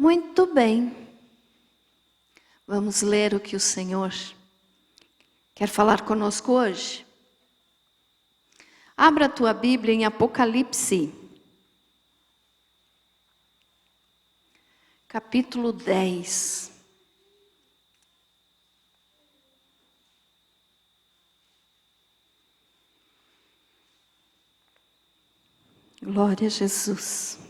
Muito bem. Vamos ler o que o Senhor quer falar conosco hoje. Abra a tua Bíblia em Apocalipse, capítulo 10. Glória a Jesus.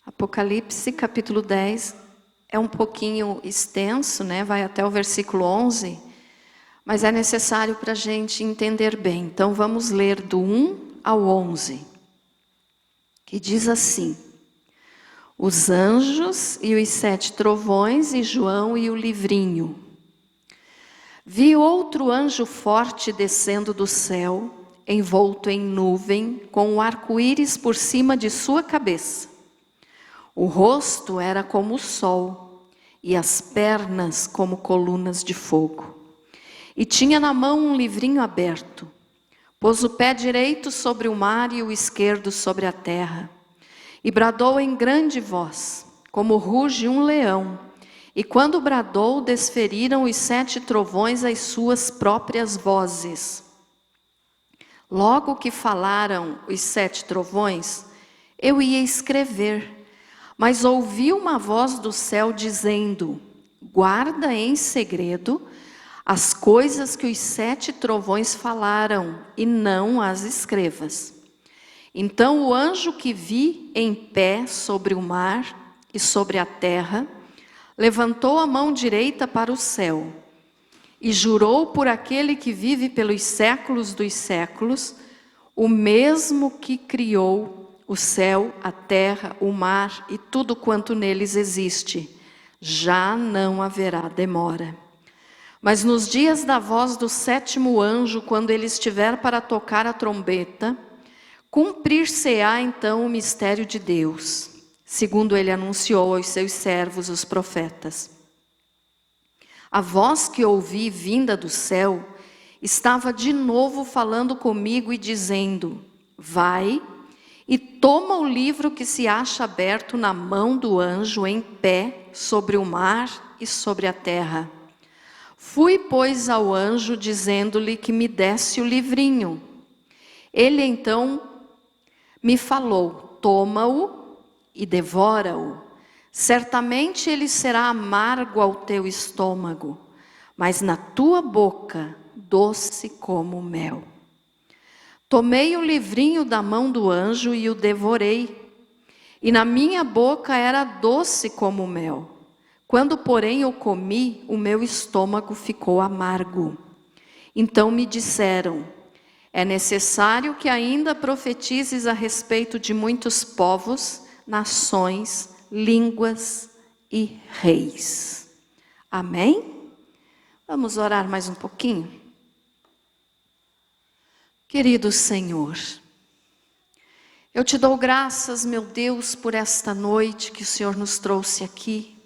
Apocalipse, capítulo 10, é um pouquinho extenso, né? Vai até o versículo 11, mas é necessário para a gente entender bem. Então vamos ler do 1 ao 11, que diz assim: os anjos e os 7 trovões e João e o livrinho. Vi outro anjo forte descendo do céu, envolto em nuvem, com um arco-íris por cima de sua cabeça. O rosto era como o sol, e as pernas como colunas de fogo. E tinha na mão um livrinho aberto. Pôs o pé direito sobre o mar e o esquerdo sobre a terra. E bradou em grande voz, como ruge um leão. E quando bradou, desferiram os 7 trovões as suas próprias vozes. Logo que falaram os 7 trovões, eu ia escrever, mas ouvi uma voz do céu dizendo: guarda em segredo as coisas que os 7 trovões falaram, e não as escrevas. Então o anjo que vi em pé sobre o mar e sobre a terra, levantou a mão direita para o céu, e jurou por aquele que vive pelos séculos dos séculos, o mesmo que criou o céu, a terra, o mar e tudo quanto neles existe, já não haverá demora. Mas nos dias da voz do 7º anjo, quando ele estiver para tocar a trombeta, cumprir-se-á então o mistério de Deus, segundo ele anunciou aos seus servos, os profetas. A voz que ouvi vinda do céu estava de novo falando comigo e dizendo: vai e toma o livro que se acha aberto na mão do anjo em pé sobre o mar e sobre a terra. Fui, pois, ao anjo dizendo-lhe que me desse o livrinho. Ele então me falou: toma-o e devora-o. Certamente ele será amargo ao teu estômago, mas na tua boca doce como mel. Tomei o livrinho da mão do anjo e o devorei, e na minha boca era doce como mel. Quando, porém, eu comi, o meu estômago ficou amargo. Então me disseram: é necessário que ainda profetizes a respeito de muitos povos, nações, línguas e reis. Amém? Vamos orar mais um pouquinho? Querido Senhor, eu te dou graças, meu Deus, por esta noite que o Senhor nos trouxe aqui.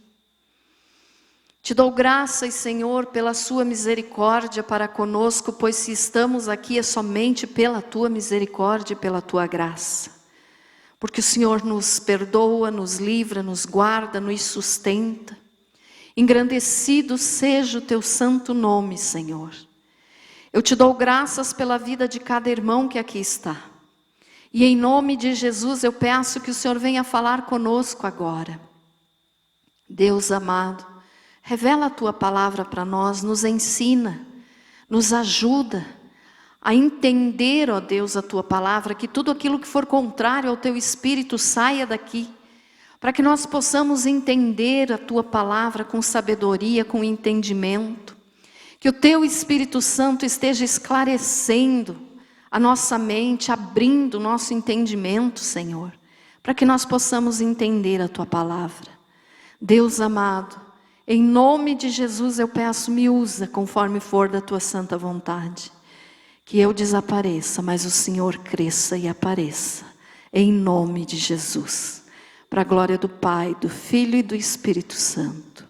Te dou graças, Senhor, pela sua misericórdia para conosco, pois se estamos aqui é somente pela tua misericórdia e pela tua graça. Porque o Senhor nos perdoa, nos livra, nos guarda, nos sustenta. Engrandecido seja o teu santo nome, Senhor. Eu te dou graças pela vida de cada irmão que aqui está. E em nome de Jesus eu peço que o Senhor venha falar conosco agora. Deus amado, revela a tua palavra para nós, nos ensina, nos ajuda a entender, ó Deus, a tua palavra, que tudo aquilo que for contrário ao teu espírito saia daqui, para que nós possamos entender a tua palavra com sabedoria, com entendimento. Que o teu Espírito Santo esteja esclarecendo a nossa mente, abrindo o nosso entendimento, Senhor, para que nós possamos entender a tua palavra. Deus amado, em nome de Jesus eu peço, me usa conforme for da tua santa vontade. Que eu desapareça, mas o Senhor cresça e apareça, em nome de Jesus. Para a glória do Pai, do Filho e do Espírito Santo.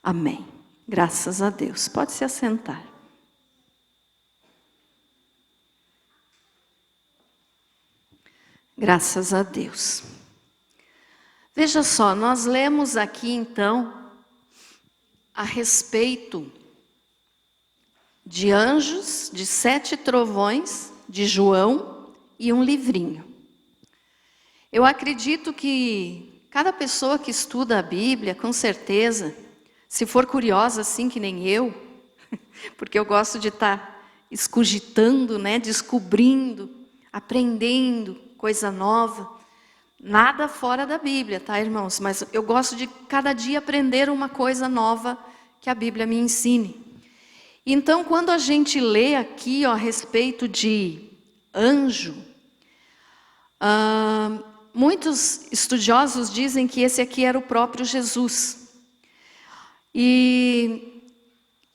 Amém. Graças a Deus. Pode se assentar. Graças a Deus. Veja só, nós lemos aqui então a respeito de anjos, de 7 trovões, de João e um livrinho. Eu acredito que cada pessoa que estuda a Bíblia, com certeza, se for curiosa assim que nem eu, porque eu gosto de estar escogitando, né, descobrindo, aprendendo coisa nova, nada fora da Bíblia, tá, irmãos? Mas eu gosto de cada dia aprender uma coisa nova que a Bíblia me ensine. Então, quando a gente lê aqui ó, a respeito de anjo, muitos estudiosos dizem que esse aqui era o próprio Jesus. E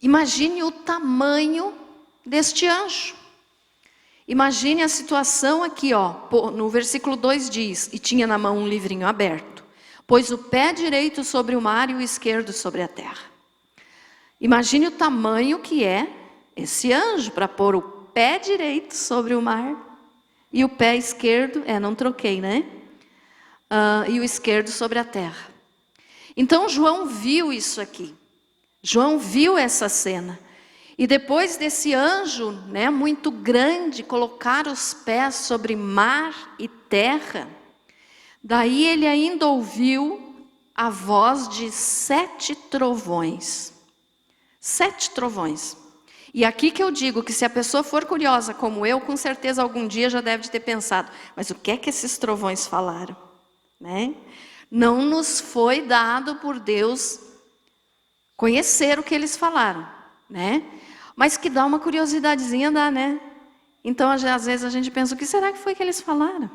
imagine o tamanho deste anjo. Imagine a situação aqui, ó, no versículo 2 diz, e tinha na mão um livrinho aberto, pôs o pé direito sobre o mar e o esquerdo sobre a terra. Imagine o tamanho que é esse anjo para pôr o pé direito sobre o mar e o pé esquerdo, não troquei, né? E o esquerdo sobre a terra. Então João viu isso aqui. João viu essa cena. E depois desse anjo, né, muito grande, colocar os pés sobre mar e terra, daí ele ainda ouviu a voz de 7 trovões. 7 trovões. E aqui que eu digo que se a pessoa for curiosa como eu, com certeza algum dia já deve ter pensado, mas o que é que esses trovões falaram? Né? Não nos foi dado por Deus conhecer o que eles falaram, né? Mas que dá uma curiosidadezinha, dá, né? Então, às vezes a gente pensa, o que será que foi que eles falaram?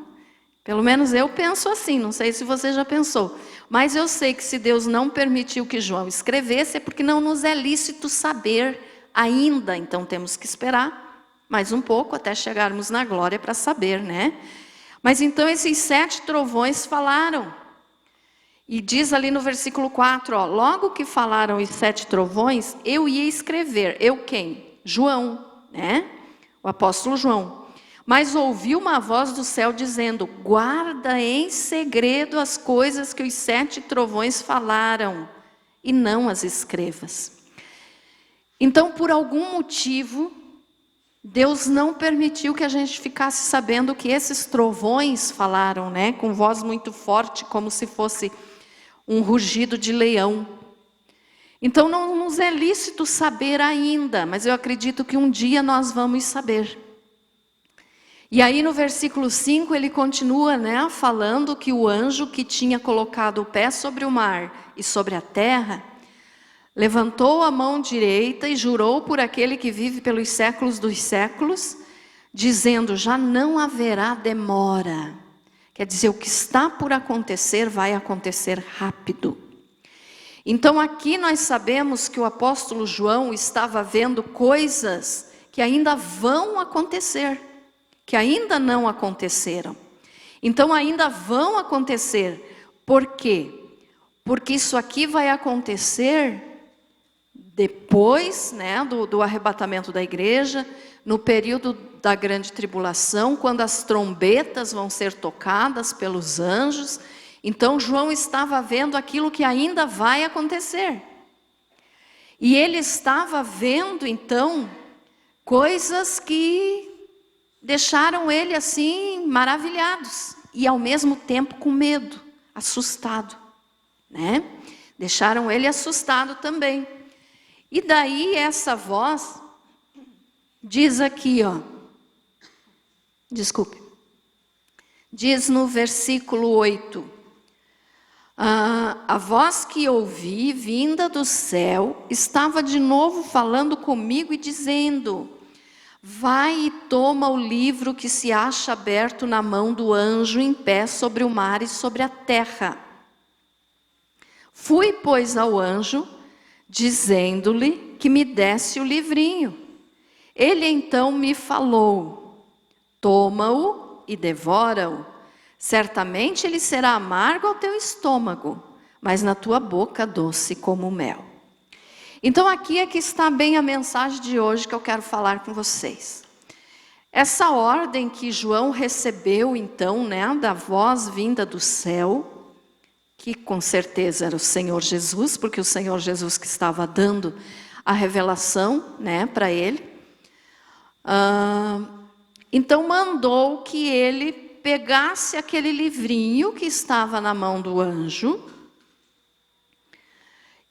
Pelo menos eu penso assim, não sei se você já pensou. Mas eu sei que se Deus não permitiu que João escrevesse, é porque não nos é lícito saber ainda. Então temos que esperar mais um pouco até chegarmos na glória para saber, né? Mas então esses 7 trovões falaram. E diz ali no versículo 4, ó, logo que falaram os 7 trovões, eu ia escrever. Eu quem? João, né? O apóstolo João. Mas ouvi uma voz do céu dizendo, guarda em segredo as coisas que os 7 trovões falaram, e não as escrevas. Então, por algum motivo, Deus não permitiu que a gente ficasse sabendo o que esses trovões falaram, né? Com voz muito forte, como se fosse um rugido de leão. Então, não nos é lícito saber ainda, mas eu acredito que um dia nós vamos saber. E aí no versículo 5 ele continua, né, falando que o anjo que tinha colocado o pé sobre o mar e sobre a terra, levantou a mão direita e jurou por aquele que vive pelos séculos dos séculos, dizendo, já não haverá demora. Quer dizer, o que está por acontecer vai acontecer rápido. Então aqui nós sabemos que o apóstolo João estava vendo coisas que ainda vão acontecer, que ainda não aconteceram. Então ainda vão acontecer. Por quê? Porque isso aqui vai acontecer depois, né, do arrebatamento da igreja, no período da grande tribulação, quando as trombetas vão ser tocadas pelos anjos. Então João estava vendo aquilo que ainda vai acontecer. E ele estava vendo então coisas que deixaram ele assim maravilhados e ao mesmo tempo com medo, assustado, né? Deixaram ele assustado também. E daí essa voz diz aqui, ó. Desculpe. Diz no versículo 8. A voz que ouvi vinda do céu estava de novo falando comigo e dizendo: vai e toma o livro que se acha aberto na mão do anjo em pé sobre o mar e sobre a terra. Fui, pois, ao anjo, dizendo-lhe que me desse o livrinho. Ele então me falou: toma-o e devora-o. Certamente ele será amargo ao teu estômago, mas na tua boca doce como mel. Então aqui é que está bem a mensagem de hoje que eu quero falar com vocês. Essa ordem que João recebeu então, né, da voz vinda do céu, que com certeza era o Senhor Jesus, porque o Senhor Jesus que estava dando a revelação, né, para ele. Então mandou que ele pegasse aquele livrinho que estava na mão do anjo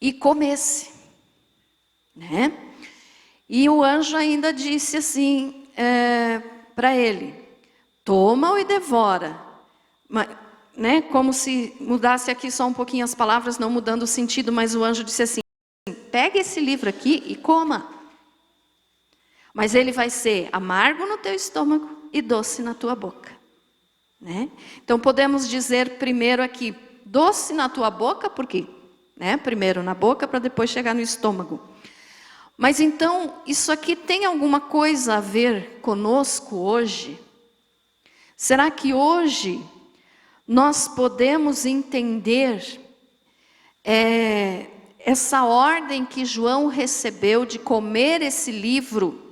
e comesse, né? E o anjo ainda disse assim para ele: toma-o e devora. Mas, né, como se mudasse aqui só um pouquinho as palavras, não mudando o sentido, mas o anjo disse assim: pega esse livro aqui e coma. Mas ele vai ser amargo no teu estômago e doce na tua boca, né? Então podemos dizer primeiro aqui, doce na tua boca, por quê? Né? Primeiro na boca para depois chegar no estômago. Mas então, isso aqui tem alguma coisa a ver conosco hoje? Será que hoje nós podemos entender essa ordem que João recebeu de comer esse livro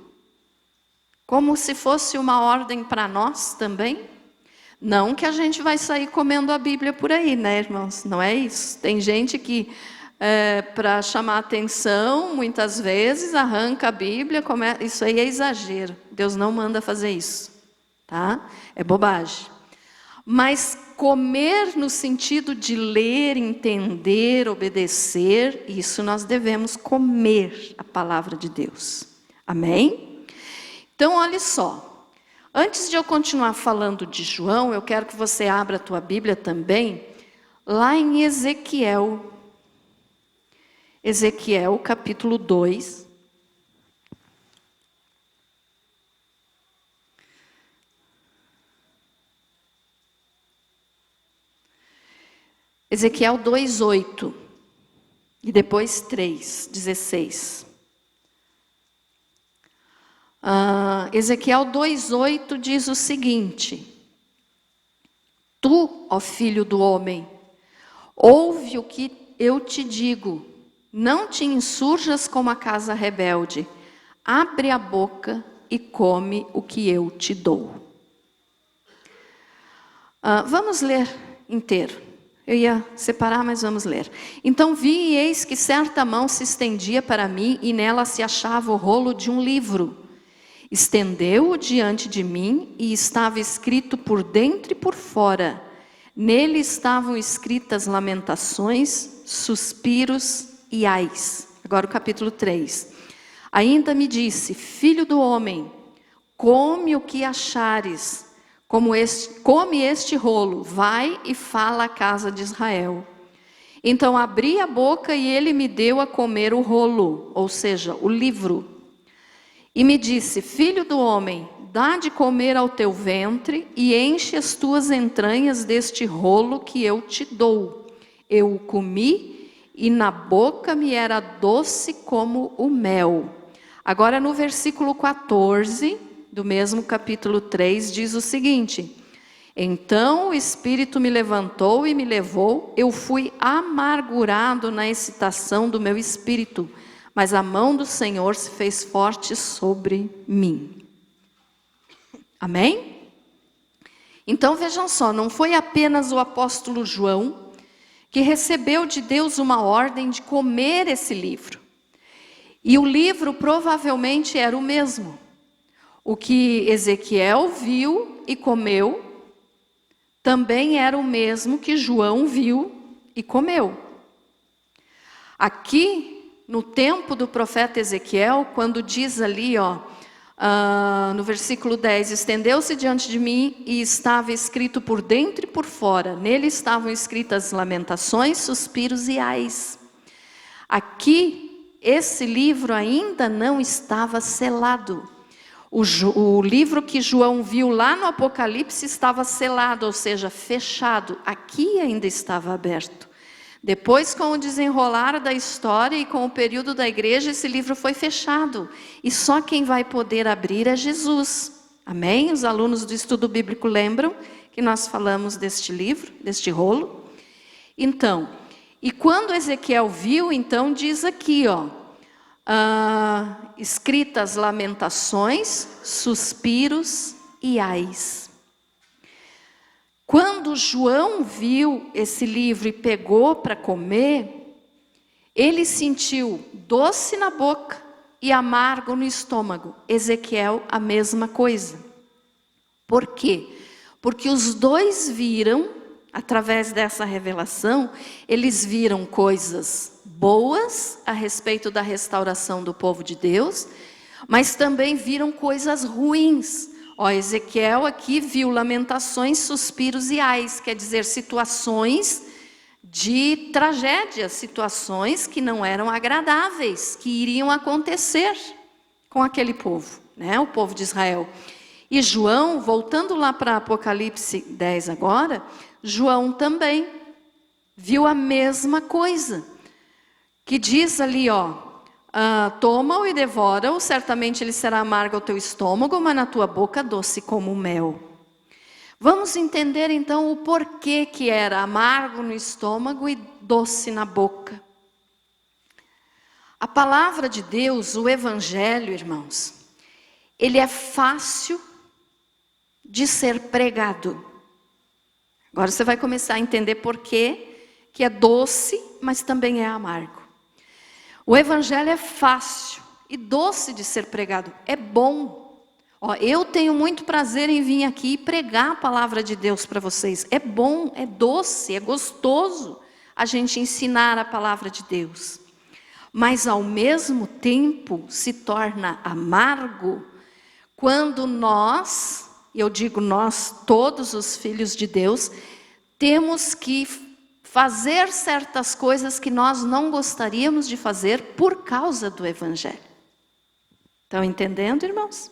como se fosse uma ordem para nós também? Não que a gente vai sair comendo a Bíblia por aí, né, irmãos? Não é isso. Tem gente que, para chamar atenção, muitas vezes arranca a Bíblia, isso aí é exagero. Deus não manda fazer isso, tá? É bobagem. Mas comer no sentido de ler, entender, obedecer, isso nós devemos comer a palavra de Deus. Amém? Então, olha só. Antes de eu continuar falando de João, eu quero que você abra a tua Bíblia também, lá em Ezequiel. Ezequiel, capítulo 2. Ezequiel 2:8 e depois 3:16. Ezequiel 2:8 diz o seguinte: tu, ó filho do homem, ouve o que eu te digo, não te insurjas como a casa rebelde, abre a boca e come o que eu te dou. Vamos ler inteiro. Eu ia separar, mas vamos ler. Então vi e eis que certa mão se estendia para mim e nela se achava o rolo de um livro. Estendeu-o diante de mim e estava escrito por dentro e por fora. Nele estavam escritas lamentações, suspiros e ais. Agora o capítulo 3. Ainda me disse: filho do homem, come o que achares, come este rolo, vai e fala à casa de Israel. Então abri a boca e ele me deu a comer o rolo, ou seja, o livro. E me disse: filho do homem, dá de comer ao teu ventre e enche as tuas entranhas deste rolo que eu te dou. Eu o comi e na boca me era doce como o mel. Agora no versículo 14, do mesmo capítulo 3, diz o seguinte: então o Espírito me levantou e me levou, eu fui amargurado na excitação do meu espírito, mas a mão do Senhor se fez forte sobre mim. Amém? Então vejam só, não foi apenas o apóstolo João que recebeu de Deus uma ordem de comer esse livro. E o livro provavelmente era o mesmo. O que Ezequiel viu e comeu, também era o mesmo que João viu e comeu. Aqui, no tempo do profeta Ezequiel, quando diz ali, no versículo 10, estendeu-se diante de mim e estava escrito por dentro e por fora. Nele estavam escritas lamentações, suspiros e ais. Aqui, esse livro ainda não estava selado. O livro que João viu lá no Apocalipse estava selado, ou seja, fechado. Aqui ainda estava aberto. Depois, com o desenrolar da história e com o período da igreja, esse livro foi fechado. E só quem vai poder abrir é Jesus. Amém? Os alunos do estudo bíblico lembram que nós falamos deste livro, deste rolo. Então, e quando Ezequiel viu, então diz aqui, escritas lamentações, suspiros e ais. Quando João viu esse livro e pegou para comer, ele sentiu doce na boca e amargo no estômago. Ezequiel, a mesma coisa. Por quê? Porque os dois viram, através dessa revelação, eles viram coisas boas a respeito da restauração do povo de Deus, mas também viram coisas ruins. Ezequiel aqui viu lamentações, suspiros e ais, quer dizer, situações de tragédia, situações que não eram agradáveis, que iriam acontecer com aquele povo, né? O povo de Israel. E João, voltando lá para Apocalipse 10 agora, João também viu a mesma coisa, que diz ali, toma-o e devora-o, certamente ele será amargo ao teu estômago, mas na tua boca doce como mel. Vamos entender então o porquê que era amargo no estômago e doce na boca. A palavra de Deus, o Evangelho, irmãos, ele é fácil de ser pregado. Agora você vai começar a entender porquê que é doce, mas também é amargo. O Evangelho é fácil e doce de ser pregado, é bom. Eu tenho muito prazer em vir aqui e pregar a palavra de Deus para vocês. É bom, é doce, é gostoso a gente ensinar a palavra de Deus. Mas ao mesmo tempo se torna amargo quando nós, eu digo nós, todos os filhos de Deus, temos que fazer certas coisas que nós não gostaríamos de fazer por causa do Evangelho. Estão entendendo, irmãos?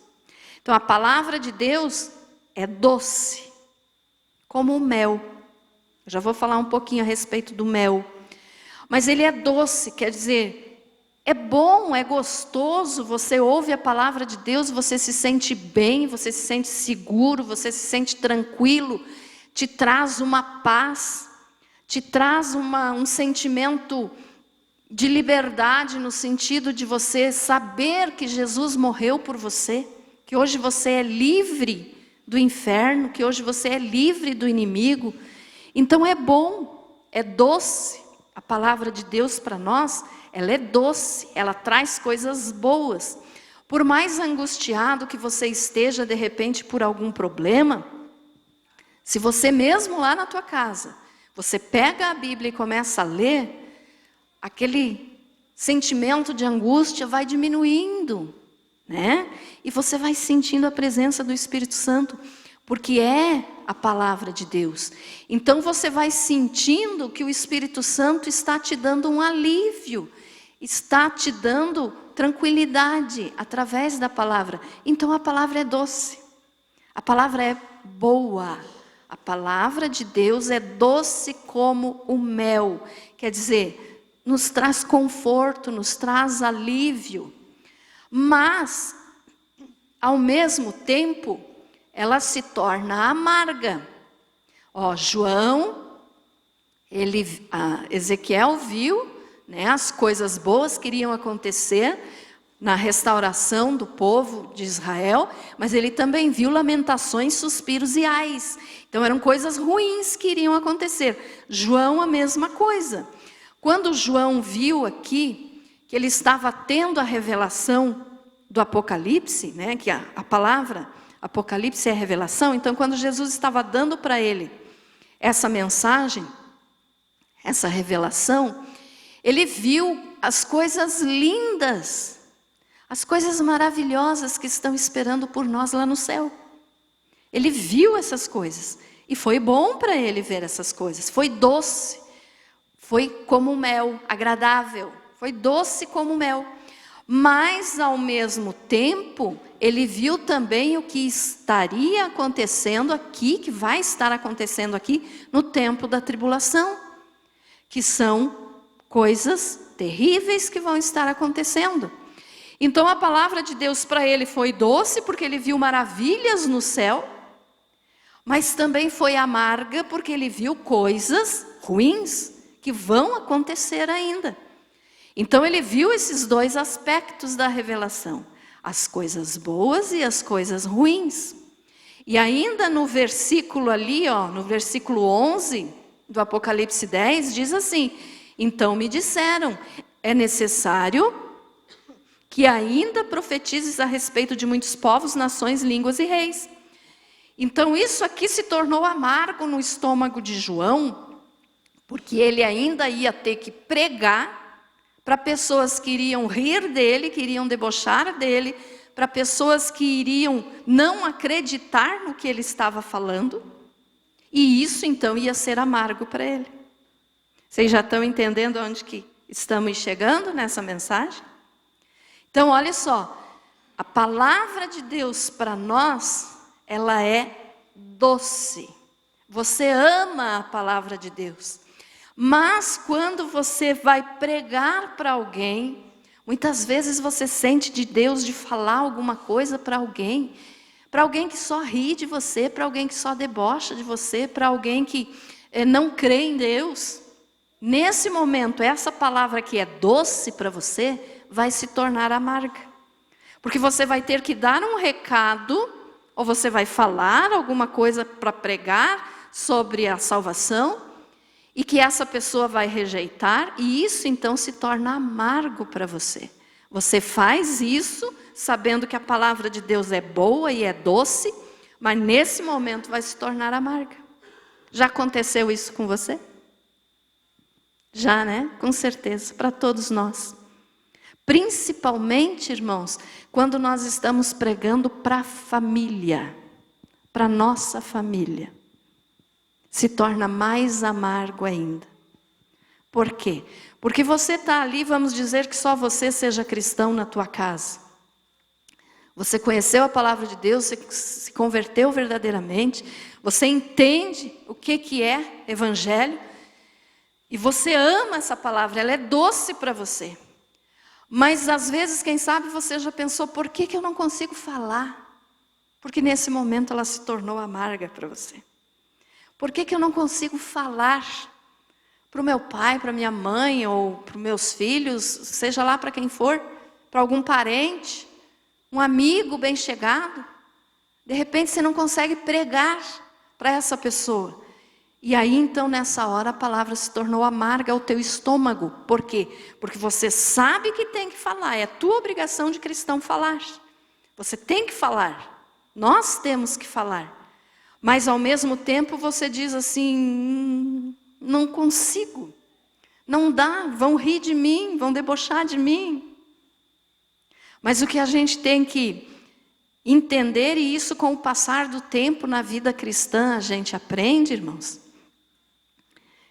Então a palavra de Deus é doce, como o mel. Eu já vou falar um pouquinho a respeito do mel. Mas ele é doce, quer dizer, é bom, é gostoso, você ouve a palavra de Deus, você se sente bem, você se sente seguro, você se sente tranquilo, te traz uma paz, te traz um sentimento de liberdade no sentido de você saber que Jesus morreu por você, que hoje você é livre do inferno, que hoje você é livre do inimigo. Então é bom, é doce. A palavra de Deus para nós, ela é doce, ela traz coisas boas. Por mais angustiado que você esteja de repente por algum problema, se você mesmo lá na tua casa, você pega a Bíblia e começa a ler, aquele sentimento de angústia vai diminuindo, né? E você vai sentindo a presença do Espírito Santo, porque é a palavra de Deus. Então você vai sentindo que o Espírito Santo está te dando um alívio, está te dando tranquilidade através da palavra. Então a palavra é doce, a palavra é boa, a palavra de Deus é doce como o mel, quer dizer, nos traz conforto, nos traz alívio. Mas, ao mesmo tempo, ela se torna amarga. João, Ezequiel viu, né, as coisas boas que iriam acontecer na restauração do povo de Israel, mas ele também viu lamentações, suspiros e ais. Então eram coisas ruins que iriam acontecer. João, a mesma coisa. Quando João viu aqui que ele estava tendo a revelação do Apocalipse, né, que a palavra Apocalipse é revelação, então quando Jesus estava dando para ele essa mensagem, essa revelação, ele viu as coisas lindas, as coisas maravilhosas que estão esperando por nós lá no céu. Ele viu essas coisas e foi bom para ele ver essas coisas, foi doce, foi como mel, agradável. Foi doce como mel, mas ao mesmo tempo, ele viu também o que estaria acontecendo aqui, que vai estar acontecendo aqui no tempo da tribulação, que são coisas terríveis que vão estar acontecendo. Então a palavra de Deus para ele foi doce, porque ele viu maravilhas no céu, mas também foi amarga, porque ele viu coisas ruins que vão acontecer ainda. Então ele viu esses dois aspectos da revelação, as coisas boas e as coisas ruins. E ainda no versículo ali, ó, no versículo 11 do Apocalipse 10, diz assim: então me disseram, é necessário que ainda profetizes a respeito de muitos povos, nações, línguas e reis. Então isso aqui se tornou amargo no estômago de João, porque ele ainda ia ter que pregar para pessoas que iriam rir dele, que iriam debochar dele, para pessoas que iriam não acreditar no que ele estava falando, e isso então ia ser amargo para ele. Vocês já estão entendendo onde que estamos chegando nessa mensagem? Então olha só, a palavra de Deus para nós, ela é doce. Você ama a palavra de Deus. Mas quando você vai pregar para alguém, muitas vezes você sente de Deus de falar alguma coisa para alguém que só ri de você, para alguém que só debocha de você, para alguém que não crê em Deus. Nesse momento, essa palavra que é doce para você, vai se tornar amarga. Porque você vai ter que dar um recado, ou você vai falar alguma coisa para pregar sobre a salvação, e que essa pessoa vai rejeitar, e isso então se torna amargo para você. Você faz isso sabendo que a palavra de Deus é boa e é doce, mas nesse momento vai se tornar amarga. Já aconteceu isso com você? Já, né? Com certeza, para todos nós. Principalmente, irmãos, quando nós estamos pregando para a família, para nossa família. Se torna mais amargo ainda. Por quê? Porque você está ali, vamos dizer que só você seja cristão na tua casa. Você conheceu a palavra de Deus, você se converteu verdadeiramente, você entende o que é evangelho, e você ama essa palavra, ela é doce para você. Mas às vezes, quem sabe, você já pensou, por que eu não consigo falar? Porque nesse momento ela se tornou amarga para você. Por que eu não consigo falar para o meu pai, para minha mãe, ou para os meus filhos, seja lá para quem for, para algum parente, um amigo bem chegado? De repente você não consegue pregar para essa pessoa. E aí então nessa hora a palavra se tornou amarga ao teu estômago. Por quê? Porque você sabe que tem que falar, é a tua obrigação de cristão falar. Você tem que falar, nós temos que falar. Mas ao mesmo tempo você diz assim, não consigo, não dá, vão rir de mim, vão debochar de mim. Mas o que a gente tem que entender, e isso com o passar do tempo na vida cristã a gente aprende, irmãos,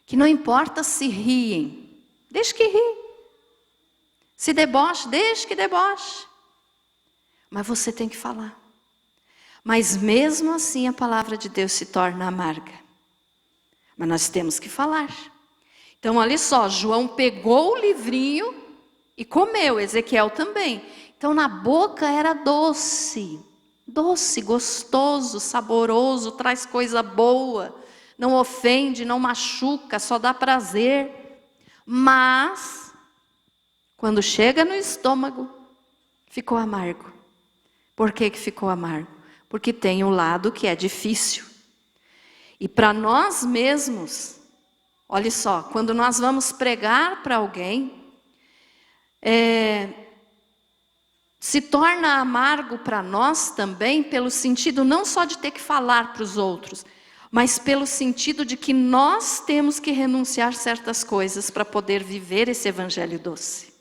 que não importa se riem, deixe que ri. Se deboche, deixe que deboche. Mas você tem que falar. Mas mesmo assim a palavra de Deus se torna amarga. Mas nós temos que falar. Então olha só, João pegou o livrinho e comeu, Ezequiel também. Então na boca era doce, doce, gostoso, saboroso, traz coisa boa, não ofende, não machuca, só dá prazer. Mas quando chega no estômago, ficou amargo. Por que ficou amargo? Porque tem um lado que é difícil. E para nós mesmos, olha só, quando nós vamos pregar para alguém, se torna amargo para nós também, pelo sentido não só de ter que falar para os outros, mas pelo sentido de que nós temos que renunciar certas coisas para poder viver esse evangelho doce.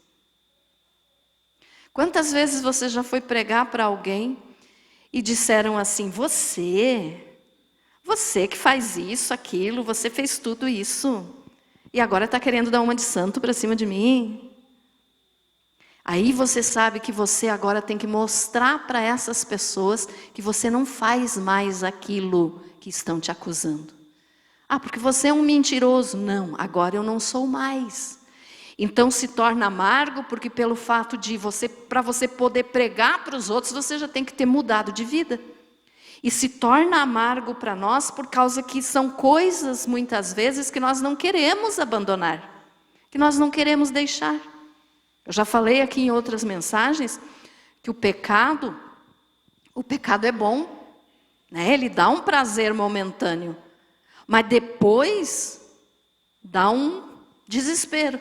Quantas vezes você já foi pregar para alguém e disseram assim, você que faz isso, aquilo, você fez tudo isso, e agora está querendo dar uma de santo para cima de mim? Aí você sabe que você agora tem que mostrar para essas pessoas que você não faz mais aquilo que estão te acusando. Ah, porque você é um mentiroso. Não, agora eu não sou mais. Então se torna amargo, porque pelo fato de para você poder pregar para os outros, você já tem que ter mudado de vida. E se torna amargo para nós, por causa que são coisas, muitas vezes, que nós não queremos abandonar, que nós não queremos deixar. Eu já falei aqui em outras mensagens, que o pecado é bom, né? Ele dá um prazer momentâneo, mas depois dá um desespero.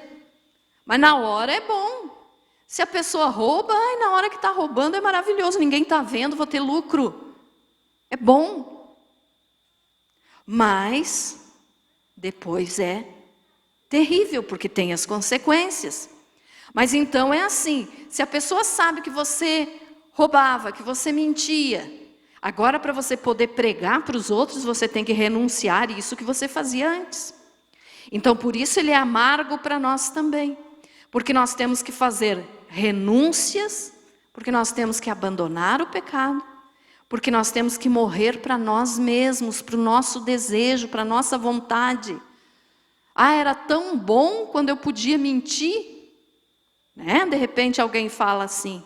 Mas na hora é bom. Se a pessoa rouba, na hora que está roubando é maravilhoso, ninguém está vendo, vou ter lucro. É bom. Mas depois é terrível, porque tem as consequências. Mas então é assim, se a pessoa sabe que você roubava, que você mentia, agora para você poder pregar para os outros, você tem que renunciar isso que você fazia antes. Então por isso ele é amargo para nós também. Porque nós temos que fazer renúncias, porque nós temos que abandonar o pecado, porque nós temos que morrer para nós mesmos, para o nosso desejo, para a nossa vontade. Era tão bom quando eu podia mentir, né? De repente alguém fala assim.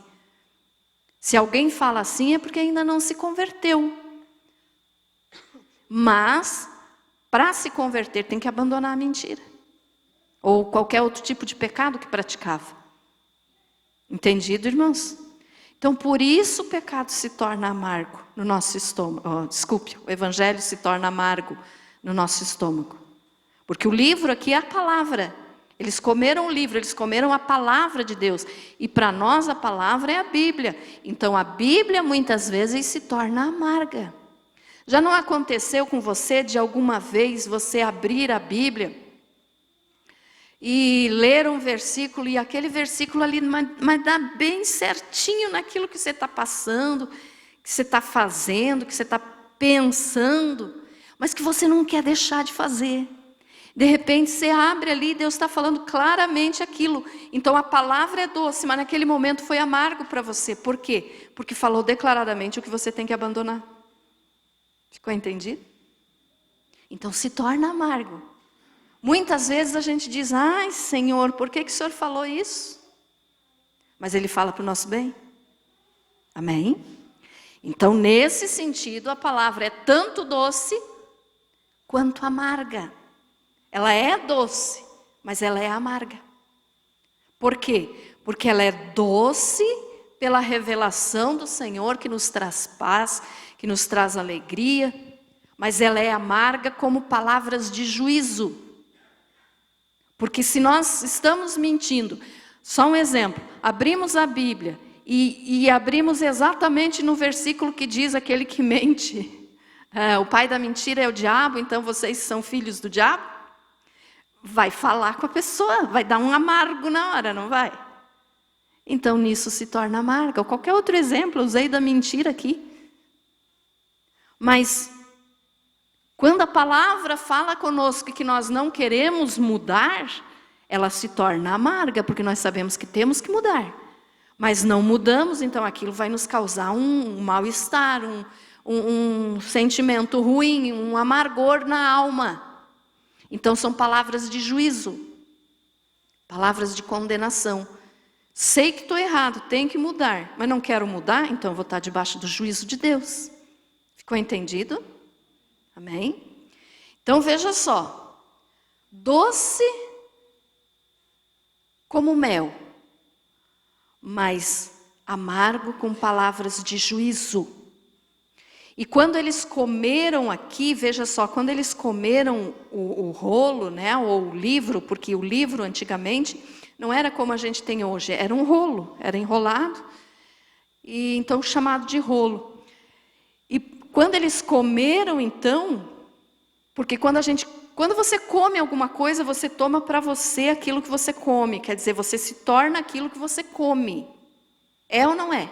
Se alguém fala assim é porque ainda não se converteu. Mas, para se converter, tem que abandonar a mentira. Ou qualquer outro tipo de pecado que praticava. Entendido, irmãos? Então, por isso o pecado se torna amargo no nosso estômago. O evangelho se torna amargo no nosso estômago. Porque o livro aqui é a palavra. Eles comeram o livro, eles comeram a palavra de Deus. E para nós a palavra é a Bíblia. Então a Bíblia muitas vezes se torna amarga. Já não aconteceu com você de alguma vez você abrir a Bíblia e ler um versículo, e aquele versículo ali, mas dá bem certinho naquilo que você está passando, que você está fazendo, que você está pensando, mas que você não quer deixar de fazer. De repente você abre ali, Deus está falando claramente aquilo. Então a palavra é doce, mas naquele momento foi amargo para você. Por quê? Porque falou declaradamente o que você tem que abandonar. Ficou entendido? Então se torna amargo. Muitas vezes a gente diz, ai Senhor, por que o Senhor falou isso? Mas Ele fala para o nosso bem. Amém? Então nesse sentido a palavra é tanto doce quanto amarga. Ela é doce, mas ela é amarga. Por quê? Porque ela é doce pela revelação do Senhor que nos traz paz, que nos traz alegria, mas ela é amarga como palavras de juízo. Porque se nós estamos mentindo, só um exemplo, abrimos a Bíblia e abrimos exatamente no versículo que diz aquele que mente, o pai da mentira é o diabo, então vocês são filhos do diabo, vai falar com a pessoa, vai dar um amargo na hora, não vai? Então nisso se torna amarga. Ou qualquer outro exemplo, eu usei da mentira aqui. Mas quando a palavra fala conosco que nós não queremos mudar, ela se torna amarga, porque nós sabemos que temos que mudar. Mas não mudamos, então aquilo vai nos causar um mal-estar, um sentimento ruim, um amargor na alma. Então são palavras de juízo, palavras de condenação. Sei que estou errado, tenho que mudar, mas não quero mudar, então vou estar debaixo do juízo de Deus. Ficou entendido? Amém? Então veja só, doce como mel, mas amargo com palavras de juízo. E quando eles comeram aqui, veja só, quando eles comeram o rolo, né, ou o livro, porque o livro antigamente não era como a gente tem hoje, era um rolo, era enrolado, e então chamado de rolo. E quando eles comeram então, porque quando você come alguma coisa, você toma para você aquilo que você come, quer dizer, você se torna aquilo que você come. É ou não é?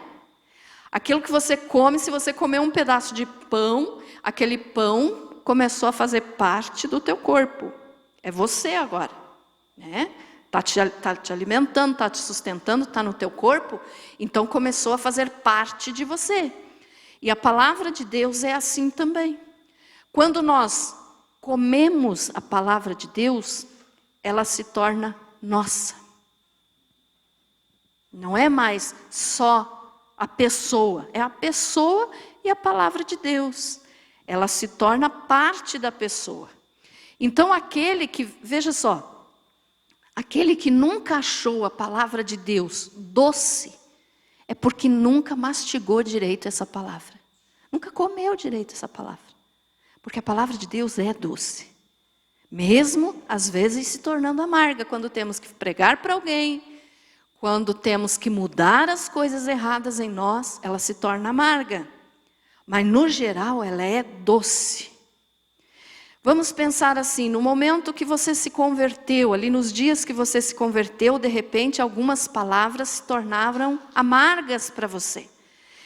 Aquilo que você come, se você comer um pedaço de pão, aquele pão começou a fazer parte do teu corpo. É você agora, né? Tá te alimentando, está te sustentando, está no teu corpo, então começou a fazer parte de você. E a palavra de Deus é assim também. Quando nós comemos a palavra de Deus, ela se torna nossa. Não é mais só a pessoa, é a pessoa e a palavra de Deus. Ela se torna parte da pessoa. Então aquele que, veja só, aquele que nunca achou a palavra de Deus doce, é porque nunca mastigou direito essa palavra. nunca comeu direito essa palavra. Porque a palavra de Deus é doce. Mesmo, às vezes, se tornando amarga, quando temos que pregar para alguém, quando temos que mudar as coisas erradas em nós, ela se torna amarga. Mas, no geral, ela é doce. Vamos pensar assim, no momento que você se converteu, ali nos dias que você se converteu, de repente, algumas palavras se tornaram amargas para você.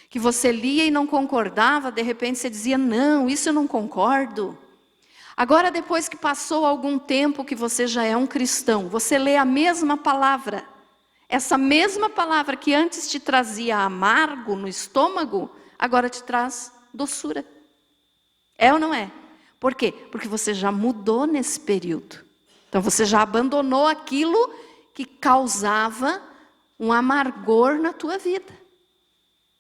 Que você lia e não concordava, de repente você dizia, não, isso eu não concordo. Agora, depois que passou algum tempo que você já é um cristão, você lê a mesma palavra. Essa mesma palavra que antes te trazia amargo no estômago, agora te traz doçura. É ou não é? Por quê? Porque você já mudou nesse período. Então você já abandonou aquilo que causava um amargor na tua vida.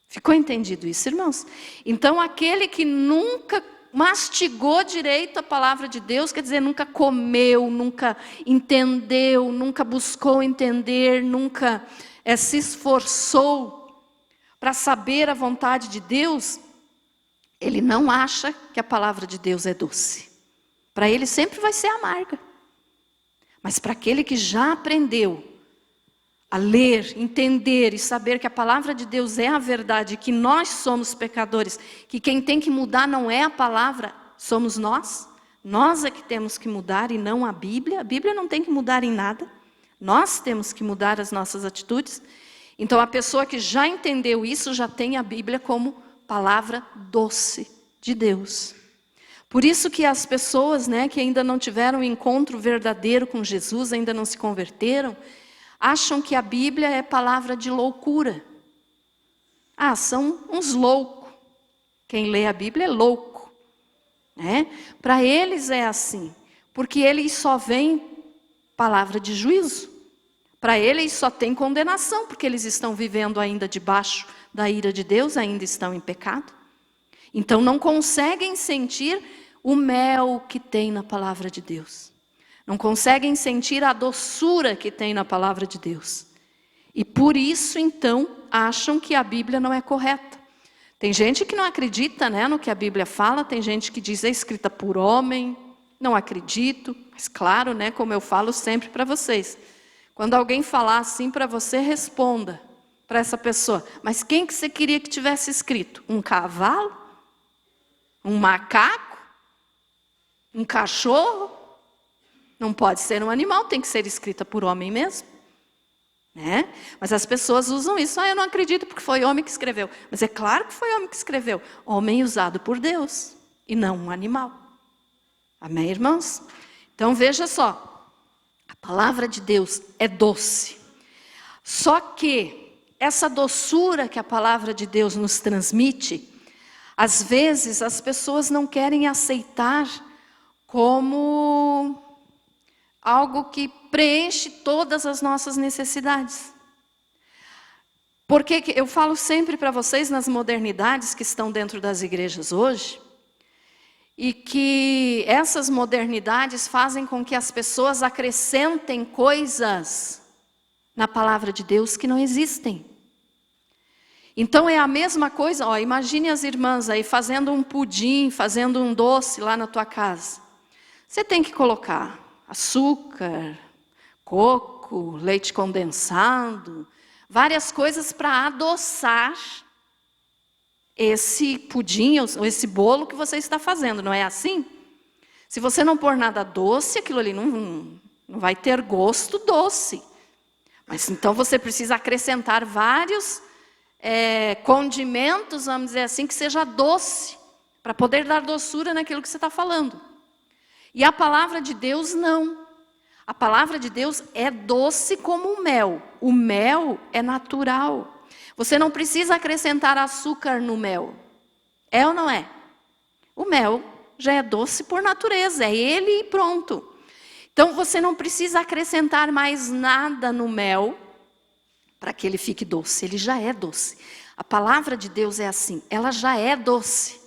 Ficou entendido isso, irmãos? Então aquele que nunca mastigou direito a palavra de Deus, quer dizer, nunca comeu, nunca entendeu, nunca buscou entender, nunca se esforçou para saber a vontade de Deus, ele não acha que a palavra de Deus é doce. Para ele sempre vai ser amarga. Mas para aquele que já aprendeu a ler, entender e saber que a palavra de Deus é a verdade, que nós somos pecadores, que quem tem que mudar não é a palavra, somos nós. Nós é que temos que mudar e não a Bíblia. A Bíblia não tem que mudar em nada. Nós temos que mudar as nossas atitudes. Então a pessoa que já entendeu isso, já tem a Bíblia como palavra doce de Deus. Por isso que as pessoas, que ainda não tiveram um encontro verdadeiro com Jesus, ainda não se converteram, acham que a Bíblia é palavra de loucura. São uns loucos. Quem lê a Bíblia é louco. Para eles é assim, porque eles só veem palavra de juízo. Para eles só tem condenação, porque eles estão vivendo ainda debaixo da ira de Deus, ainda estão em pecado. Então não conseguem sentir o mel que tem na palavra de Deus. Não conseguem sentir a doçura que tem na palavra de Deus. E por isso, então, acham que a Bíblia não é correta. Tem gente que não acredita no que a Bíblia fala, tem gente que diz é escrita por homem, não acredito. Mas claro, como eu falo sempre para vocês, quando alguém falar assim para você, responda para essa pessoa. Mas quem que você queria que tivesse escrito? Um cavalo? Um macaco? Um cachorro? Não pode ser um animal, tem que ser escrita por homem mesmo. Mas as pessoas usam isso. Eu não acredito porque foi homem que escreveu. Mas é claro que foi homem que escreveu. Homem usado por Deus e não um animal. Amém, irmãos? Então veja só. A palavra de Deus é doce. Só que essa doçura que a palavra de Deus nos transmite, às vezes as pessoas não querem aceitar como algo que preenche todas as nossas necessidades. Porque eu falo sempre para vocês nas modernidades que estão dentro das igrejas hoje, e que essas modernidades fazem com que as pessoas acrescentem coisas na palavra de Deus que não existem. Então é a mesma coisa, imagine as irmãs aí fazendo um pudim, fazendo um doce lá na tua casa. Você tem que colocar açúcar, coco, leite condensado, várias coisas para adoçar esse pudim ou esse bolo que você está fazendo, não é assim? Se você não pôr nada doce, aquilo ali não vai ter gosto doce. Mas então você precisa acrescentar vários condimentos, vamos dizer assim, que seja doce, para poder dar doçura naquilo que você está falando. E a palavra de Deus não. A palavra de Deus é doce como o mel. O mel é natural. Você não precisa acrescentar açúcar no mel. É ou não é? O mel já é doce por natureza, é ele e pronto. Então você não precisa acrescentar mais nada no mel para que ele fique doce, ele já é doce. A palavra de Deus é assim, ela já é doce.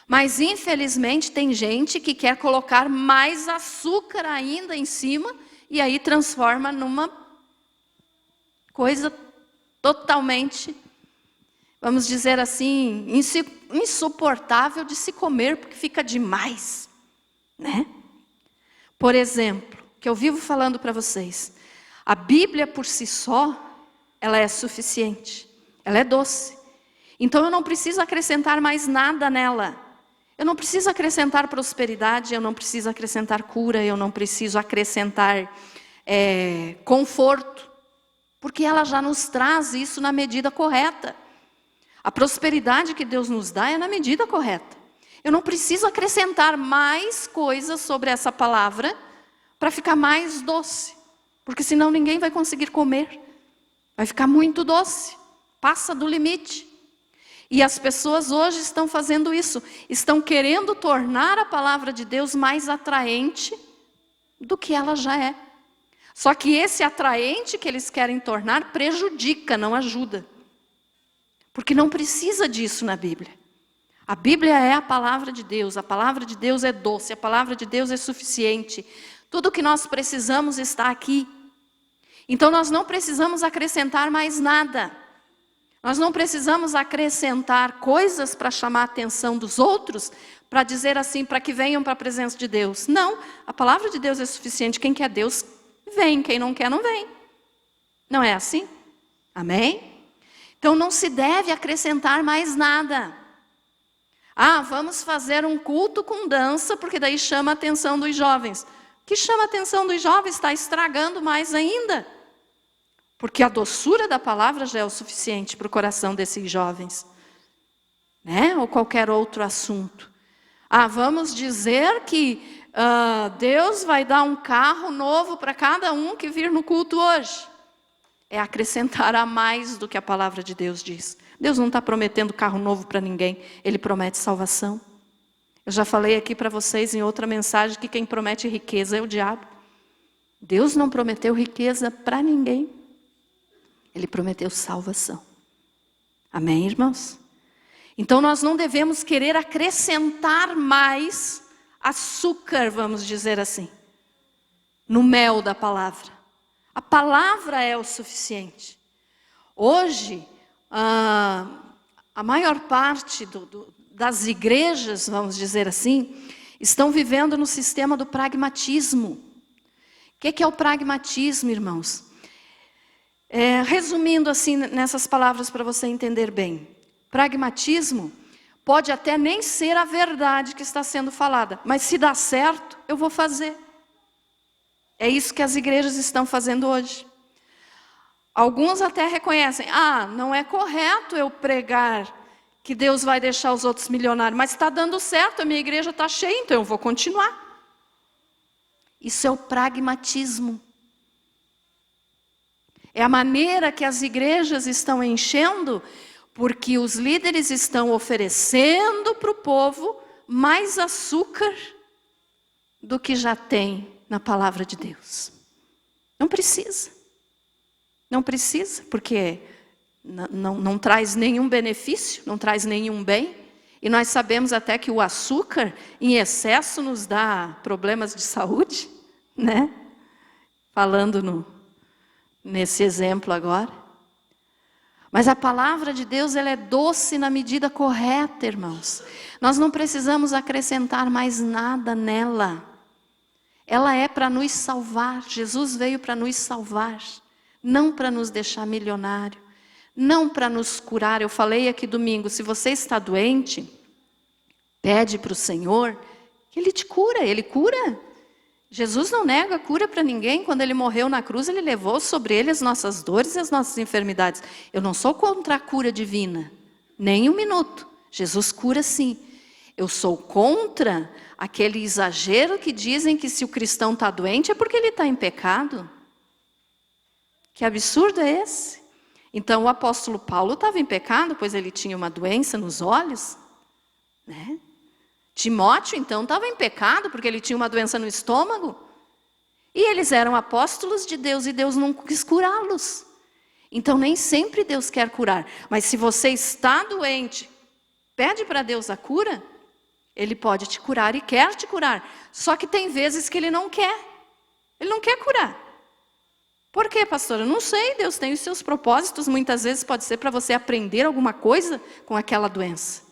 Mas infelizmente tem gente que quer colocar mais açúcar ainda em cima e aí transforma numa coisa totalmente vamos dizer assim, insuportável de se comer, porque fica demais, né? Por exemplo, que eu vivo falando para vocês, a Bíblia por si só, ela é suficiente, ela é doce. Então eu não preciso acrescentar mais nada nela. Eu não preciso acrescentar prosperidade, eu não preciso acrescentar cura, eu não preciso acrescentar conforto, porque ela já nos traz isso na medida correta. A prosperidade que Deus nos dá é na medida correta. Eu não preciso acrescentar mais coisas sobre essa palavra para ficar mais doce, porque senão ninguém vai conseguir comer. Vai ficar muito doce, passa do limite. E as pessoas hoje estão fazendo isso, estão querendo tornar a palavra de Deus mais atraente do que ela já é. Só que esse atraente que eles querem tornar prejudica, não ajuda. Porque não precisa disso na Bíblia. A Bíblia é a palavra de Deus é doce, a palavra de Deus é suficiente. Tudo o que nós precisamos está aqui. Então nós não precisamos acrescentar mais nada. Nós não precisamos acrescentar coisas para chamar a atenção dos outros, para dizer assim, para que venham para a presença de Deus. Não, a palavra de Deus é suficiente. Quem quer Deus, vem. Quem não quer, não vem. Não é assim? Amém? Então não se deve acrescentar mais nada. Vamos fazer um culto com dança, porque daí chama a atenção dos jovens. O que chama a atenção dos jovens está estragando mais ainda. Porque a doçura da palavra já é o suficiente para o coração desses jovens. Né? Ou qualquer outro assunto. Vamos dizer que Deus vai dar um carro novo para cada um que vir no culto hoje. É acrescentar a mais do que a palavra de Deus diz. Deus não está prometendo carro novo para ninguém. Ele promete salvação. Eu já falei aqui para vocês em outra mensagem que quem promete riqueza é o diabo. Deus não prometeu riqueza para ninguém. Ele prometeu salvação. Amém, irmãos? Então nós não devemos querer acrescentar mais açúcar, vamos dizer assim, no mel da palavra. A palavra é o suficiente. Hoje, a maior parte das igrejas, vamos dizer assim, estão vivendo no sistema do pragmatismo. O que é o pragmatismo, irmãos? Resumindo assim nessas palavras para você entender bem. Pragmatismo pode até nem ser a verdade que está sendo falada, mas se dá certo, eu vou fazer. É isso que as igrejas estão fazendo hoje. Alguns até reconhecem, não é correto eu pregar que Deus vai deixar os outros milionários, mas está dando certo, a minha igreja está cheia, então eu vou continuar. Isso é o pragmatismo. É a maneira que as igrejas estão enchendo, porque os líderes estão oferecendo para o povo mais açúcar do que já tem na palavra de Deus. Não precisa. Não precisa, porque não traz nenhum benefício, não traz nenhum bem. E nós sabemos até que o açúcar em excesso nos dá problemas de saúde, né? Falando nesse exemplo agora. Mas a palavra de Deus, ela é doce na medida correta, irmãos. Nós não precisamos acrescentar mais nada nela. Ela é para nos salvar. Jesus veio para nos salvar. Não para nos deixar milionário. Não para nos curar. Eu falei aqui domingo, se você está doente, pede para o Senhor que Ele te cura. Ele cura. Jesus não nega cura para ninguém. Quando Ele morreu na cruz, Ele levou sobre Ele as nossas dores e as nossas enfermidades. Eu não sou contra a cura divina. Nem um minuto. Jesus cura sim. Eu sou contra aquele exagero que dizem que se o cristão está doente é porque ele está em pecado. Que absurdo é esse? Então o apóstolo Paulo estava em pecado, pois ele tinha uma doença nos olhos, né? Timóteo então estava em pecado, porque ele tinha uma doença no estômago. E eles eram apóstolos de Deus e Deus não quis curá-los. Então nem sempre Deus quer curar. Mas se você está doente, pede para Deus a cura, Ele pode te curar e quer te curar. Só que tem vezes que Ele não quer. Ele não quer curar. Por quê, pastora? Não sei, Deus tem os seus propósitos, muitas vezes pode ser para você aprender alguma coisa com aquela doença.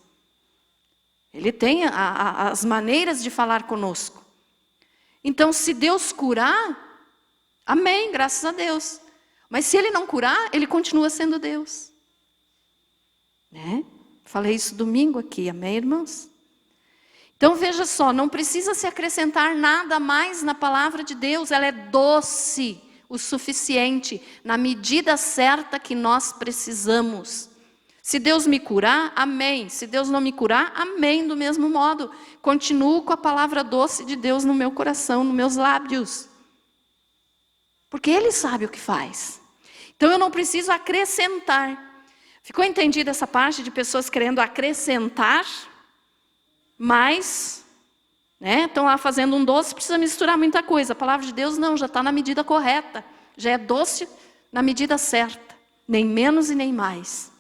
Ele tem as maneiras de falar conosco. Então, se Deus curar, amém, graças a Deus. Mas se Ele não curar, Ele continua sendo Deus. Né? Falei isso domingo aqui, amém, irmãos? Então, veja só, não precisa se acrescentar nada mais na palavra de Deus. Ela é doce o suficiente, na medida certa que nós precisamos. Se Deus me curar, amém. Se Deus não me curar, amém, do mesmo modo. Continuo com a palavra doce de Deus no meu coração, nos meus lábios. Porque Ele sabe o que faz. Então eu não preciso acrescentar. Ficou entendida essa parte de pessoas querendo acrescentar? Mas, né, estão lá fazendo um doce, precisa misturar muita coisa. A palavra de Deus não, já está na medida correta. Já é doce na medida certa. Nem menos e nem mais.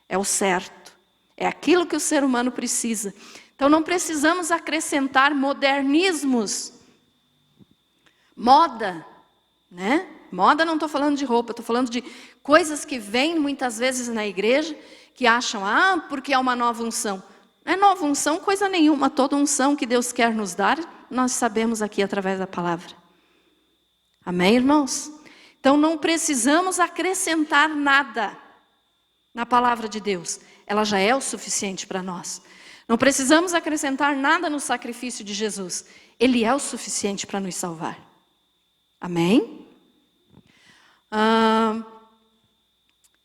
É o certo. É aquilo que o ser humano precisa. Então não precisamos acrescentar modernismos. Moda, né? Moda não estou falando de roupa, estou falando de coisas que vêm muitas vezes na igreja, que acham, porque é uma nova unção. Não é nova unção, coisa nenhuma. Toda unção que Deus quer nos dar, nós sabemos aqui através da palavra. Amém, irmãos? Então não precisamos acrescentar nada na palavra de Deus. Ela já é o suficiente para nós. Não precisamos acrescentar nada no sacrifício de Jesus. Ele é o suficiente para nos salvar. Amém?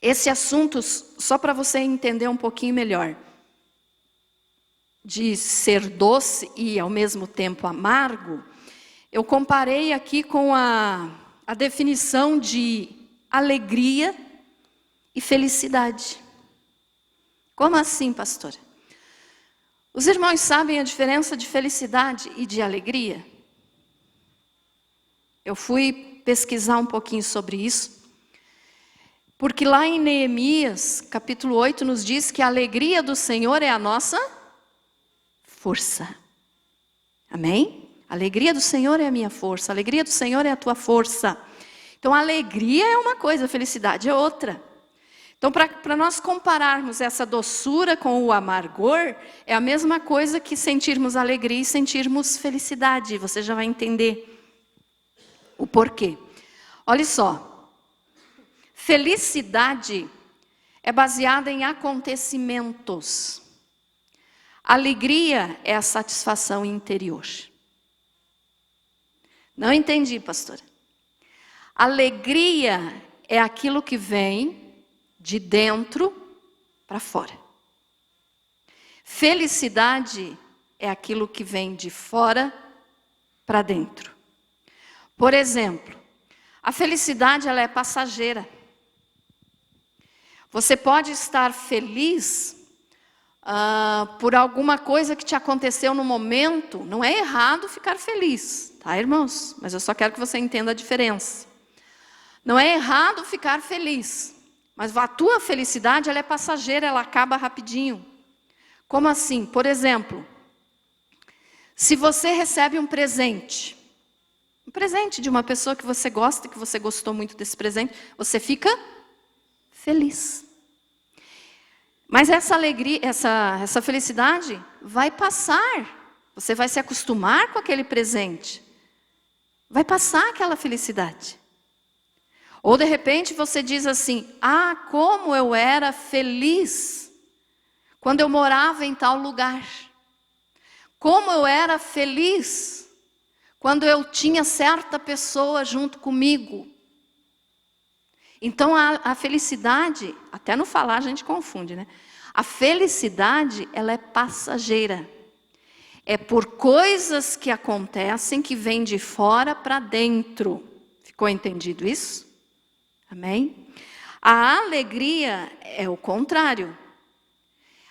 Esse assunto, só para você entender um pouquinho melhor, de ser doce e ao mesmo tempo amargo, eu comparei aqui com a definição de alegria e felicidade. Como assim, pastora? Os irmãos sabem a diferença de felicidade e de alegria? Eu fui pesquisar um pouquinho sobre isso, porque lá em Neemias, capítulo 8, nos diz que a alegria do Senhor é a nossa força. Amém? A alegria do Senhor é a minha força, a alegria do Senhor é a tua força. Então, a alegria é uma coisa, a felicidade é outra. Então, para nós compararmos essa doçura com o amargor, é a mesma coisa que sentirmos alegria e sentirmos felicidade. Você já vai entender o porquê. Olha só, felicidade é baseada em acontecimentos. Alegria é a satisfação interior. Não entendi, pastora. Alegria é aquilo que vem de dentro para fora. Felicidade é aquilo que vem de fora para dentro. Por exemplo, a felicidade ela é passageira. Você pode estar feliz por alguma coisa que te aconteceu no momento. Não é errado ficar feliz, tá, irmãos? Mas eu só quero que você entenda a diferença. Não é errado ficar feliz, mas a tua felicidade ela é passageira, ela acaba rapidinho. Como assim? Por exemplo, se você recebe um presente de uma pessoa que você gosta, que você gostou muito desse presente, você fica feliz. Mas essa alegria, essa felicidade vai passar. Você vai se acostumar com aquele presente. Vai passar aquela felicidade. Ou de repente você diz assim, como eu era feliz quando eu morava em tal lugar. Como eu era feliz quando eu tinha certa pessoa junto comigo. Então a felicidade, até no falar a gente confunde, né? A felicidade, ela é passageira. É por coisas que acontecem que vêm de fora para dentro. Ficou entendido isso? Amém? A alegria é o contrário.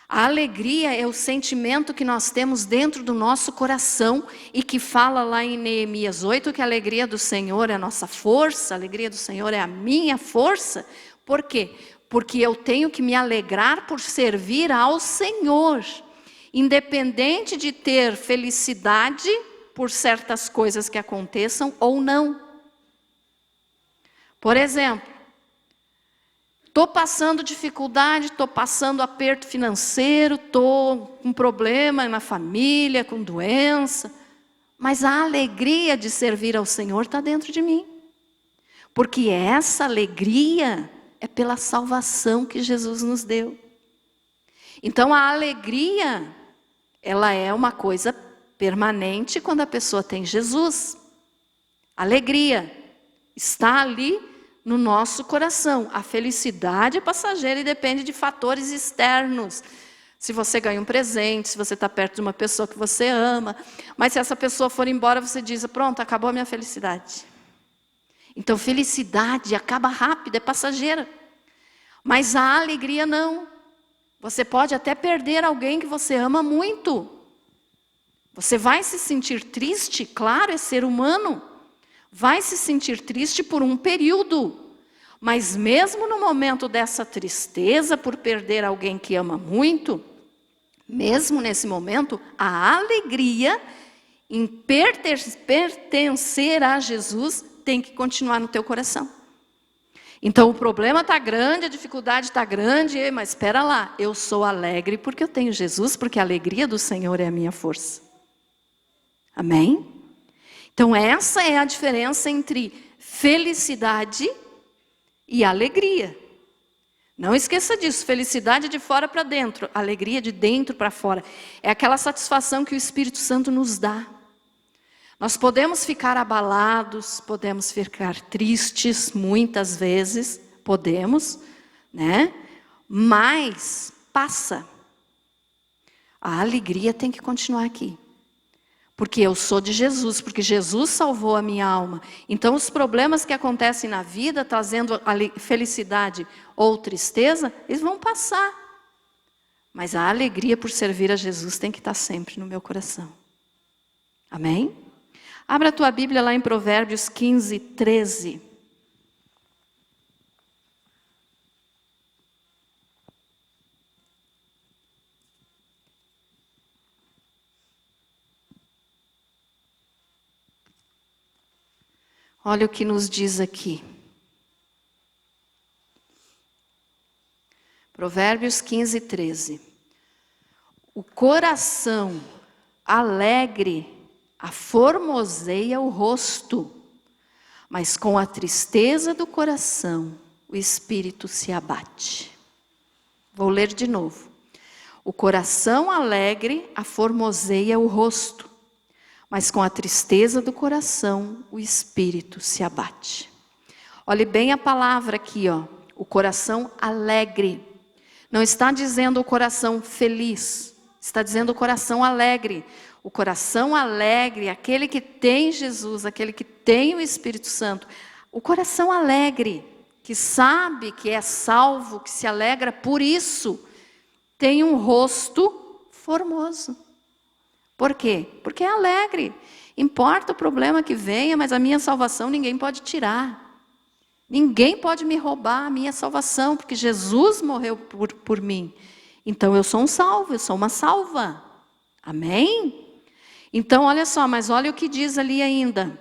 A alegria é o sentimento que nós temos dentro do nosso coração e que fala lá em Neemias 8 que a alegria do Senhor é a nossa força, a alegria do Senhor é a minha força. Por quê? Porque eu tenho que me alegrar por servir ao Senhor, independente de ter felicidade por certas coisas que aconteçam ou não. Por exemplo, estou passando dificuldade, estou passando aperto financeiro, estou com problema na família, com doença, mas a alegria de servir ao Senhor está dentro de mim. Porque essa alegria é pela salvação que Jesus nos deu. Então a alegria, ela é uma coisa permanente quando a pessoa tem Jesus. Alegria está ali no nosso coração. A felicidade é passageira e depende de fatores externos. Se você ganha um presente, se você está perto de uma pessoa que você ama. Mas se essa pessoa for embora, você diz, pronto, acabou a minha felicidade. Então felicidade acaba rápido, é passageira. Mas a alegria não. Você pode até perder alguém que você ama muito. Você vai se sentir triste, claro, é ser humano. Vai se sentir triste por um período. Mas mesmo no momento dessa tristeza por perder alguém que ama muito, mesmo nesse momento, a alegria em pertencer a Jesus tem que continuar no teu coração. Então o problema está grande, a dificuldade está grande, mas espera lá, eu sou alegre porque eu tenho Jesus, porque a alegria do Senhor é a minha força. Amém? Então essa é a diferença entre felicidade e alegria. Não esqueça disso, felicidade de fora para dentro, alegria de dentro para fora. É aquela satisfação que o Espírito Santo nos dá. Nós podemos ficar abalados, podemos ficar tristes, muitas vezes, podemos, né? Mas passa. A alegria tem que continuar aqui. Porque eu sou de Jesus, porque Jesus salvou a minha alma. Então os problemas que acontecem na vida, trazendo felicidade ou tristeza, eles vão passar. Mas a alegria por servir a Jesus tem que estar sempre no meu coração. Amém? Abra a tua Bíblia lá em Provérbios 15, 13. Olha o que nos diz aqui. Provérbios 15, 13. O coração alegre aformoseia o rosto, mas com a tristeza do coração o espírito se abate. Vou ler de novo. O coração alegre aformoseia o rosto, mas com a tristeza do coração o espírito se abate. Olhe bem a palavra aqui, ó. O coração alegre. Não está dizendo o coração feliz, está dizendo o coração alegre. O coração alegre, aquele que tem Jesus, aquele que tem o Espírito Santo. O coração alegre, que sabe que é salvo, que se alegra por isso, tem um rosto formoso. Por quê? Porque é alegre. Importa o problema que venha, mas a minha salvação ninguém pode tirar. Ninguém pode me roubar a minha salvação, porque Jesus morreu por mim. Então eu sou um salvo, eu sou uma salva. Amém? Então olha só, mas olha o que diz ali ainda.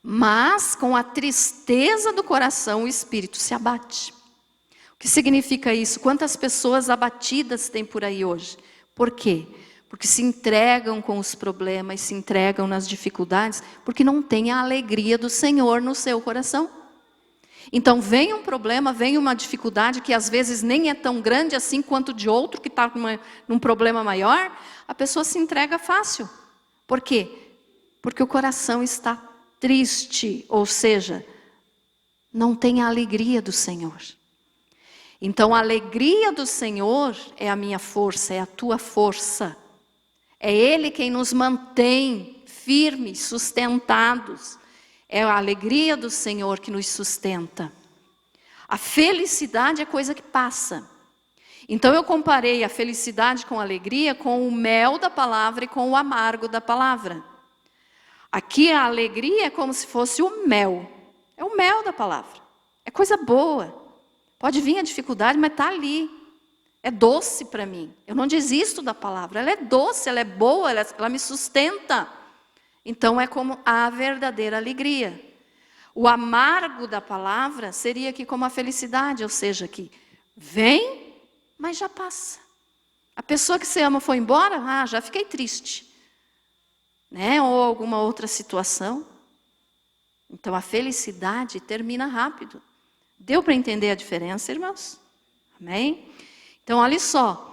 Mas com a tristeza do coração o espírito se abate. O que significa isso? Quantas pessoas abatidas tem por aí hoje? Por quê? Porque se entregam com os problemas, se entregam nas dificuldades, porque não tem a alegria do Senhor no seu coração. Então vem um problema, vem uma dificuldade que às vezes nem é tão grande assim quanto de outro que está num problema maior, a pessoa se entrega fácil. Por quê? Porque o coração está triste, ou seja, não tem a alegria do Senhor. Então a alegria do Senhor é a minha força, é a tua força. É Ele quem nos mantém firmes, sustentados. É a alegria do Senhor que nos sustenta. A felicidade é coisa que passa. Então eu comparei a felicidade com a alegria com o mel da palavra e com o amargo da palavra. Aqui a alegria é como se fosse o mel. É o mel da palavra. É coisa boa. Pode vir a dificuldade, mas está ali. É doce para mim. Eu não desisto da palavra. Ela é doce, ela é boa, ela me sustenta. Então é como a verdadeira alegria. O amargo da palavra seria que como a felicidade, ou seja, que vem, mas já passa. A pessoa que você ama foi embora, já fiquei triste. Né? Ou alguma outra situação. Então a felicidade termina rápido. Deu para entender a diferença, irmãos? Amém? Então olha só.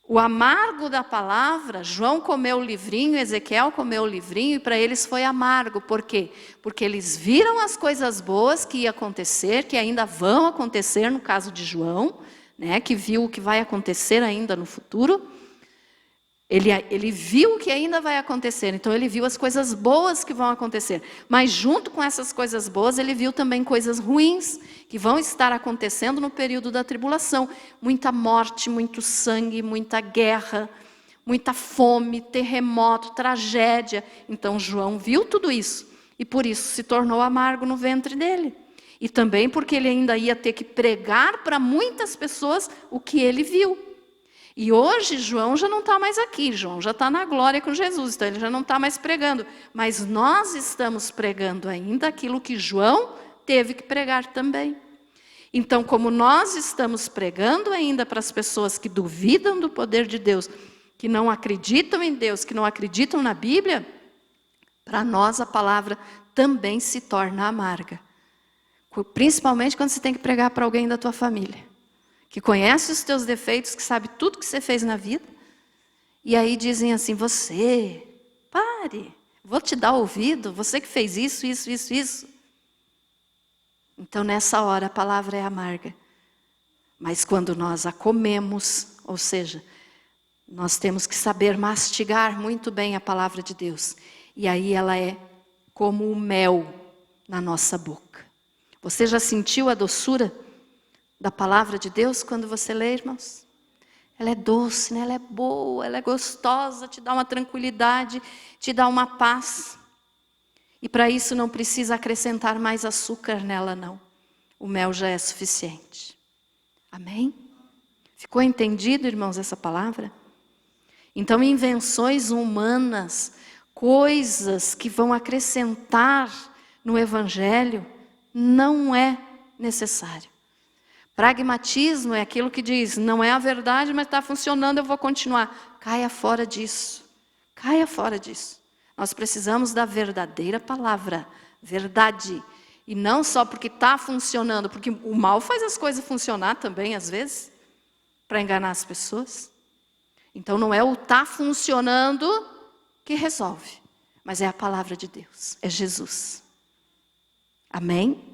O amargo da palavra, João comeu o livrinho, Ezequiel comeu o livrinho, e para eles foi amargo. Por quê? Porque eles viram as coisas boas que ia acontecer, que ainda vão acontecer, no caso de João, né, que viu o que vai acontecer ainda no futuro. Ele viu o que ainda vai acontecer, então ele viu as coisas boas que vão acontecer. Mas junto com essas coisas boas, ele viu também coisas ruins que vão estar acontecendo no período da tribulação. Muita morte, muito sangue, muita guerra, muita fome, terremoto, tragédia. Então João viu tudo isso e por isso se tornou amargo no ventre dele. E também porque ele ainda ia ter que pregar para muitas pessoas o que ele viu. E hoje João já não está mais aqui, João já está na glória com Jesus, então ele já não está mais pregando. Mas nós estamos pregando ainda aquilo que João teve que pregar também. Então, como nós estamos pregando ainda para as pessoas que duvidam do poder de Deus, que não acreditam em Deus, que não acreditam na Bíblia, para nós a palavra também se torna amarga. Principalmente quando você tem que pregar para alguém da tua família. Que conhece os teus defeitos, que sabe tudo que você fez na vida. E aí dizem assim, você, pare, vou te dar ouvido, você que fez isso, isso, isso, isso. Então nessa hora a palavra é amarga. Mas quando nós a comemos, ou seja, nós temos que saber mastigar muito bem a palavra de Deus. E aí ela é como o mel na nossa boca. Você já sentiu a doçura da palavra de Deus quando você lê, irmãos? Ela é doce, né? Ela é boa, ela é gostosa, te dá uma tranquilidade, te dá uma paz. E para isso não precisa acrescentar mais açúcar nela, não. O mel já é suficiente. Amém? Ficou entendido, irmãos, essa palavra? Então, invenções humanas, coisas que vão acrescentar no Evangelho, não é necessário. Pragmatismo é aquilo que diz, não é a verdade, mas está funcionando, eu vou continuar. Caia fora disso. Caia fora disso. Nós precisamos da verdadeira palavra, verdade. E não só porque está funcionando, porque o mal faz as coisas funcionar também, às vezes, para enganar as pessoas. Então não é o está funcionando que resolve, mas é a palavra de Deus, é Jesus. Amém?